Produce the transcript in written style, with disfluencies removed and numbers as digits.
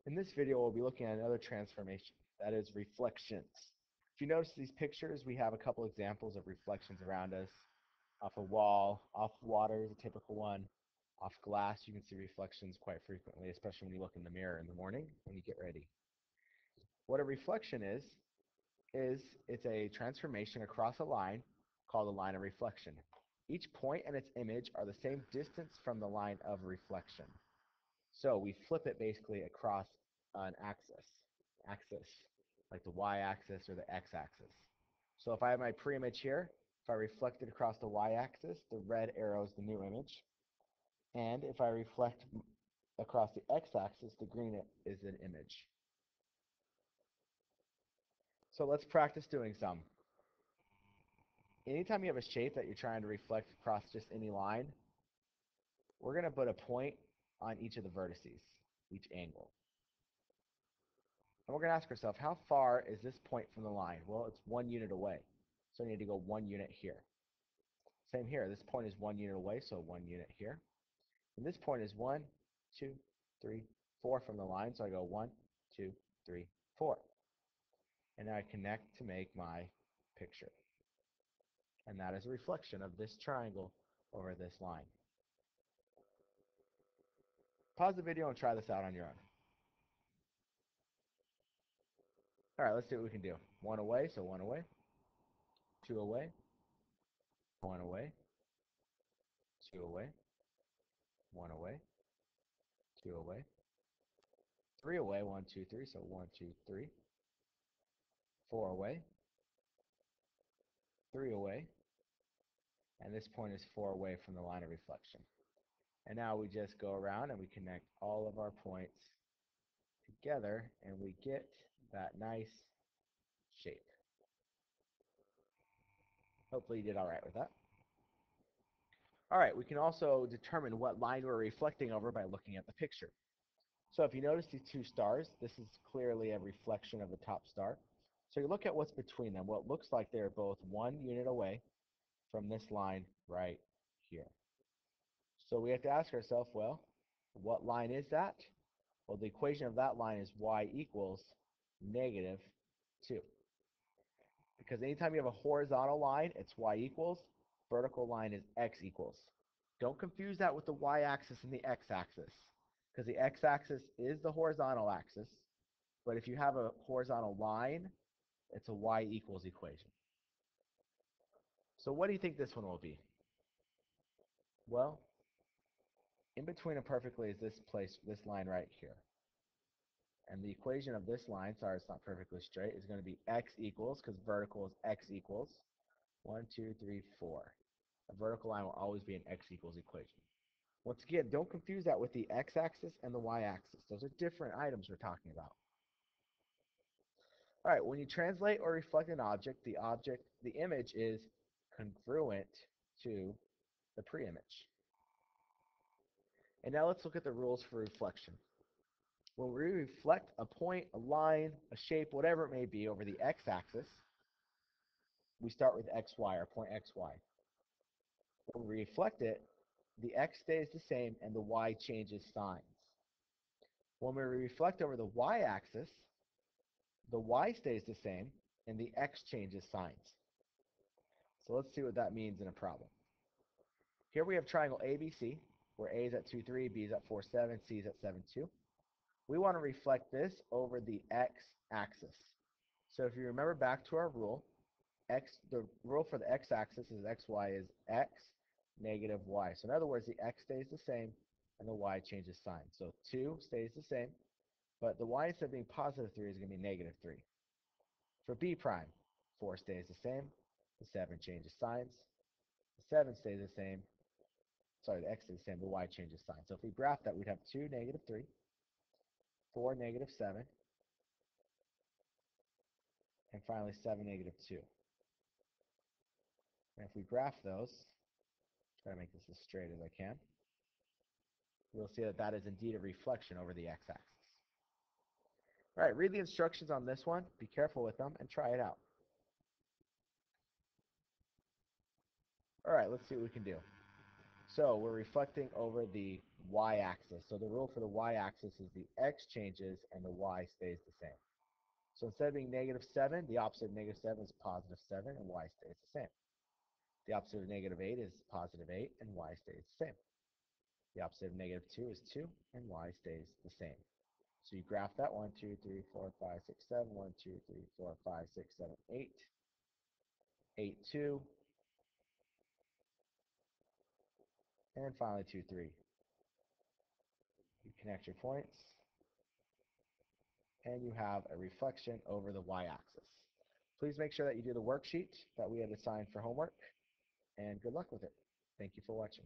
In this video, we'll be looking at another transformation, that is reflections. If you notice these pictures, we have a couple examples of reflections around us. Off a wall, off water is a typical one. Off glass, you can see reflections quite frequently, especially when you look in the mirror in the morning when you get ready. What a reflection is it's a transformation across a line called a line of reflection. Each point and its image are the same distance from the line of reflection. So we flip it basically across an axis, like the y-axis or the x-axis. So if I have my pre-image here, if I reflect it across the y-axis, the red arrow is the new image. And if I reflect across the x-axis, the green is an image. So let's practice doing some. Anytime you have a shape that you're trying to reflect across just any line, we're going to put a point on each of the vertices, each angle. And we're going to ask ourselves, how far is this point from the line? Well, it's 1 unit away. So I need to go 1 unit here. Same here. This point is 1 unit away, so 1 unit here. And this point is 1, 2, 3, 4 from the line. So I go 1, 2, 3, 4. And now I connect to make my picture. And that is a reflection of this triangle over this line. Pause the video and try this out on your own. All right, let's see what we can do. 1 away, so 1 away. 2 away. 1 away. 2 away. 1 away. 2 away. 3 away. 1, 2, 3. So 1, 2, 3. 4 away. 3 away. And this point is 4 away from the line of reflection. And now we just go around and we connect all of our points together and we get that nice shape. Hopefully you did all right with that. All right, we can also determine what line we're reflecting over by looking at the picture. So if you notice these two stars, this is clearly a reflection of the top star. So you look at what's between them. Well, it looks like they're both 1 unit away from this line right here. So we have to ask ourselves, well, what line is that? Well, the equation of that line is y equals negative 2. Because anytime you have a horizontal line, it's y equals. Vertical line is x equals. Don't confuse that with the y-axis and the x-axis. Because the x-axis is the horizontal axis. But if you have a horizontal line, it's a y equals equation. So what do you think this one will be? Well, in between them perfectly is this line right here. And the equation of this line, sorry it's not perfectly straight, is going to be x equals, because vertical is x equals, 1, 2, 3, 4. A vertical line will always be an x equals equation. Once again, don't confuse that with the x-axis and the y-axis. Those are different items we're talking about. All right, when you translate or reflect an object, the image is congruent to the pre-image. And now let's look at the rules for reflection. When we reflect a point, a line, a shape, whatever it may be, over the x-axis, we start with xy, or point xy. When we reflect it, the x stays the same and the y changes signs. When we reflect over the y-axis, the y stays the same and the x changes signs. So let's see what that means in a problem. Here we have triangle ABC, where A is at 2, 3, B is at 4, 7, C is at 7, 2. We want to reflect this over the x-axis. So if you remember back to our rule, the rule for the x-axis is xy is x negative y. So in other words, the x stays the same and the y changes sign. So 2 stays the same, but the y instead of being positive 3 is going to be negative 3. For b prime, 4 stays the same, the 7 changes signs, the 7 stays the same, sorry, the x stays the same, the y changes sign. So if we graph that, we'd have 2, negative 3, 4, negative 7, and finally 7, negative 2. And if we graph those, try to make this as straight as I can, we'll see that that is indeed a reflection over the x-axis. All right, read the instructions on this one, be careful with them, and try it out. All right, let's see what we can do. So we're reflecting over the y-axis. So the rule for the y-axis is the x changes and the y stays the same. So instead of being -7, the opposite of -7 is +7, and y stays the same. The opposite of -8 is +8, and y stays the same. The opposite of -2 is 2, and y stays the same. So you graph that 1, 2, 3, 4, 5, 6, 7, 1, 2, 3, 4, 5, 6, 7, 8, 8, 2, and finally 2, 3. You connect your points, and you have a reflection over the y-axis. Please make sure that you do the worksheet that we had assigned for homework, and good luck with it. Thank you for watching.